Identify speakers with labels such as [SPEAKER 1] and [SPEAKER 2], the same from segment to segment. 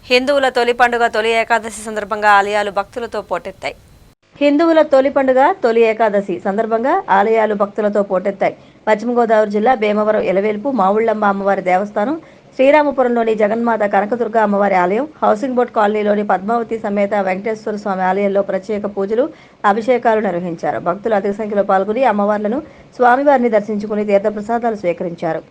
[SPEAKER 1] హిందువుల తొలి పండుగ తొలి ఏకాదశి సందర్భంగా ఆలయాలు భక్తులతో పోటెత్తాయి. హిందువుల తొలి పండుగ తొలి ఏకాదశి సందర్భంగా ఆలయాలు భక్తులతో పోటెత్తాయి. పశ్చిమ గోదావరి జిల్లా భీమవరం ఎలవేల్పు మావుళ్లమ్మ అమ్మవారి దేవస్థానం, శ్రీరామపురంలోని జగన్మాత కనకదుర్గ అమ్మవారి ఆలయం, హౌసింగ్ బోర్డ్ కాలనీలోని పద్మావతి సమేత వెంకటేశ్వర స్వామి ఆలయంలో ప్రత్యేక పూజలు, అభిషేకాలు నిర్వహించారు. భక్తులు అధిక సంఖ్యలో పాల్గొని అమ్మవార్లను, స్వామివారిని దర్శించుకుని తీర్థప్రసాదాలు స్వీకరించారు.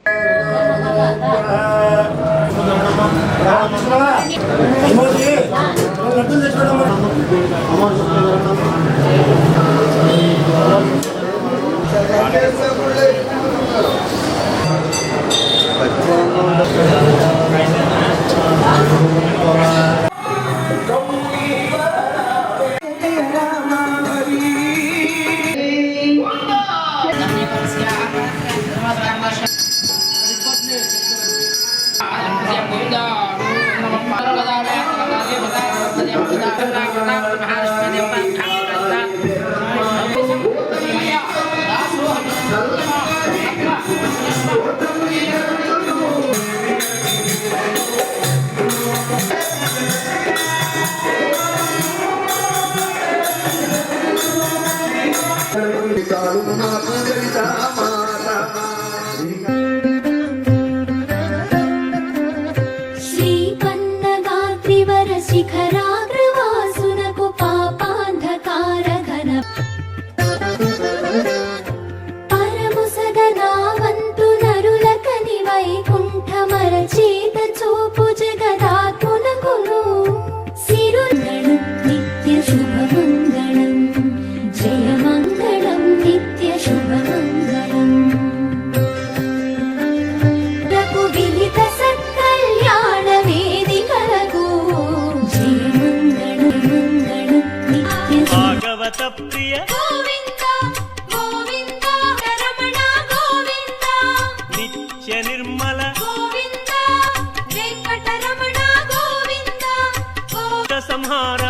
[SPEAKER 2] నిర్మల సంహార